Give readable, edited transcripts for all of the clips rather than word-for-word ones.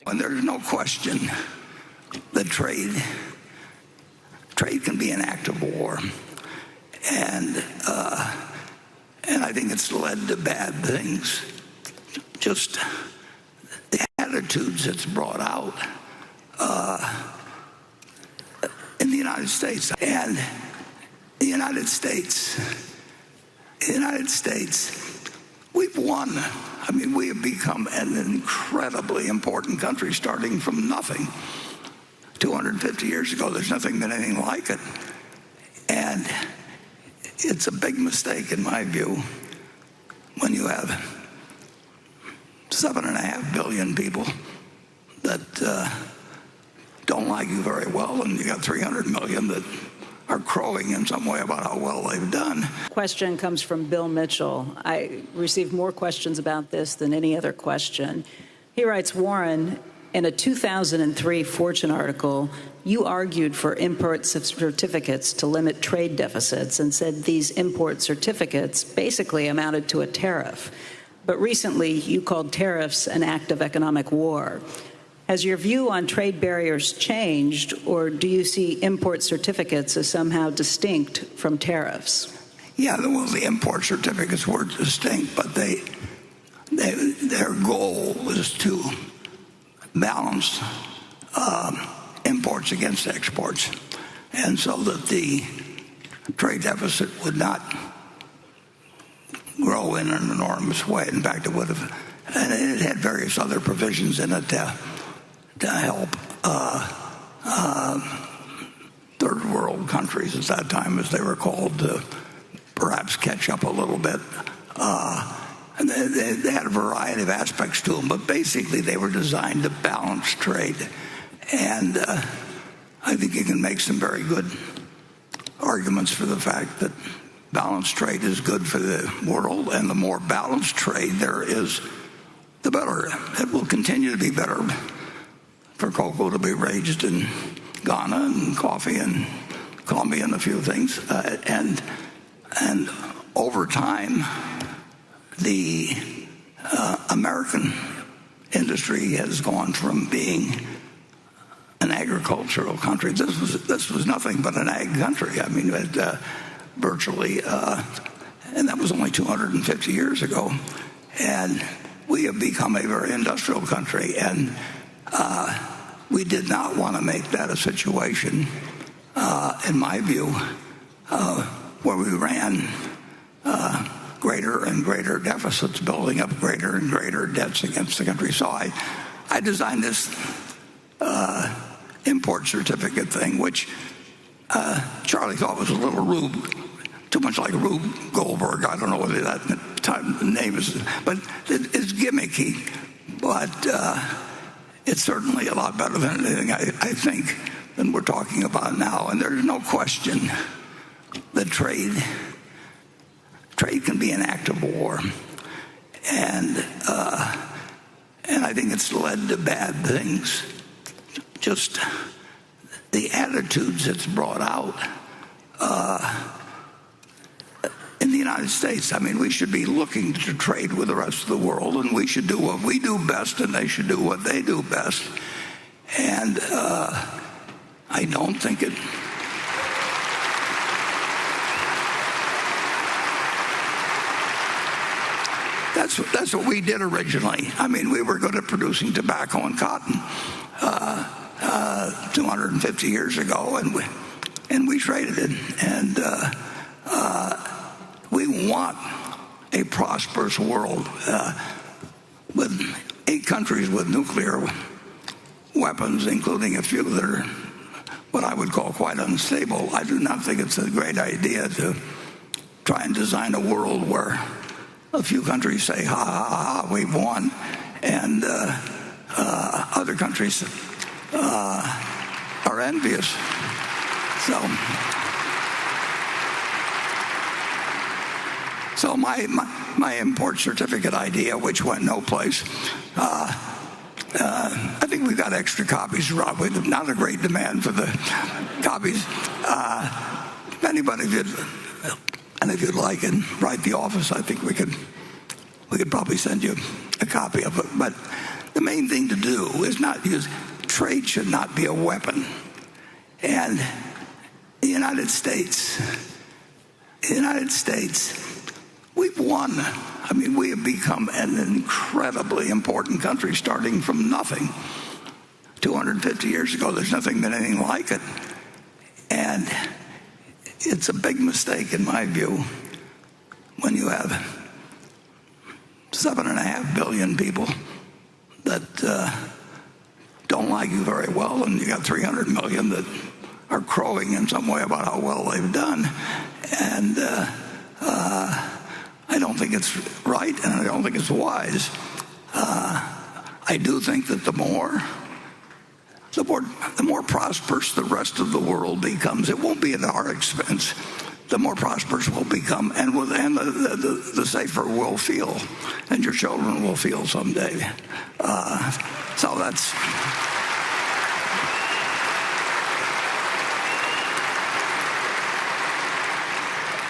And there's no question that trade can be an act of war, and I think it's led to bad things. Just the attitudes it's brought out in the United States. And the United States, we've won. I mean, we have become an incredibly important country, starting from nothing. 250 years ago, there's nothing been anything like it. And it's a big mistake, in my view, when you have 7.5 billion people that don't like you very well, and you got 300 million that are crowing in some way about how well they've done. Question comes from Bill Mitchell. I received more questions about this than any other question. He writes, Warren, in a 2003 Fortune article, you argued for import certificates to limit trade deficits and said these import certificates basically amounted to a tariff. But recently, you called tariffs an act of economic war. Has your view on trade barriers changed, or do you see import certificates as somehow distinct from tariffs? Yeah, well, the import certificates were distinct, but their goal was to balance imports against exports, and so that the trade deficit would not grow in an enormous way. In fact, it would have, and it had various other provisions in it to help third world countries at that time, as they were called, to perhaps catch up a little bit. And they had a variety of aspects to them, but basically they were designed to balance trade. And I think you can make some very good arguments for the fact that balanced trade is good for the world, and the more balanced trade there is, the better. It will continue to be better for cocoa to be raised in Ghana, and coffee in Colombia, and a few things. And over time, the American industry has gone from being an agricultural country. This was nothing but an ag country. I mean, virtually, and that was only 250 years ago. And we have become a very industrial country, and we did not want to make that a situation, in my view, where we ran greater and greater deficits, building up greater and greater debts against the country. So I designed this import certificate thing, which Charlie thought was a little Rube, too much like Rube Goldberg. I don't know whether that name is, but it's gimmicky. But it's certainly a lot better than anything I think than we're talking about now. And there's no question that trade can be an act of war, and I think it's led to bad things. Just the attitudes it's brought out in the United States. I mean, we should be looking to trade with the rest of the world, and we should do what we do best, and they should do what they do best. And I don't think it. That's what we did originally. I mean, we were good at producing tobacco and cotton 250 years ago, and we traded it. And we want a prosperous world with 8 countries with nuclear weapons, including a few that are what I would call quite unstable. I do not think it's a great idea to try and design a world where a few countries say, ha, ha, ha, we've won, and other countries are envious. So my import certificate idea, which went no place, I think we've got extra copies, Rob. We've not a great demand for the copies. If anybody did, and if you'd like, and write the office, I think we could probably send you a copy of it. But the main thing to do is not use, trade should not be a weapon. And the United States, we've won. I mean, we have become an incredibly important country starting from nothing. 250 years ago, there's nothing been anything like it. And it's a big mistake, in my view, when you have 7.5 billion people that don't like you very well, and you got 300 million that are crowing in some way about how well they've done. And I don't think it's right, and I don't think it's wise. I do think that the more prosperous the rest of the world becomes, it won't be at our expense. The more prosperous we'll become, and the safer we'll feel, and your children will feel someday. So that's.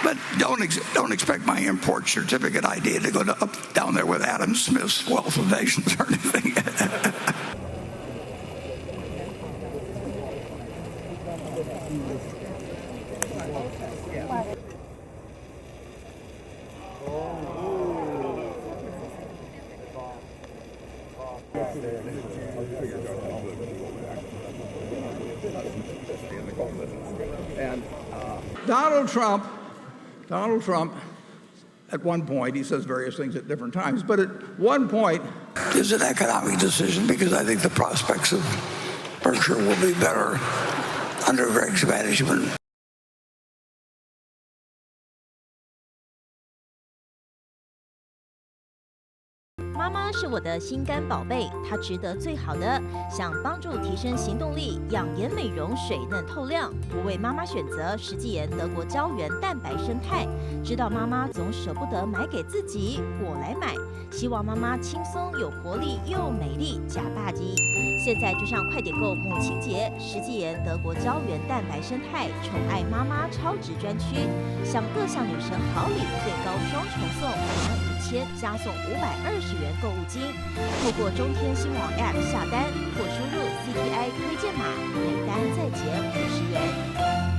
But don't expect my import certificate idea to go up down there with Adam Smith's Wealth of Nations or anything. And Donald Trump, at one point, he says various things at different times, but at one point, it's an economic decision because I think the prospects of Berkshire will be better under Greg's management. 妈妈是我的心肝宝贝，她值得最好的。想帮助提升行动力，养颜美容水嫩透亮，我为妈妈选择石纪岩德国胶原蛋白生态。知道妈妈总舍不得买给自己，我来买。希望妈妈轻松有活力又美丽，假霸基。现在就上快点购母亲节石纪岩德国胶原蛋白生态宠爱妈妈超值专区，享各项女神好礼，最高双重送，5000加送520元购物金。透过中天新闻网 App 下单或输入 CTI 推荐码，每单再减50元。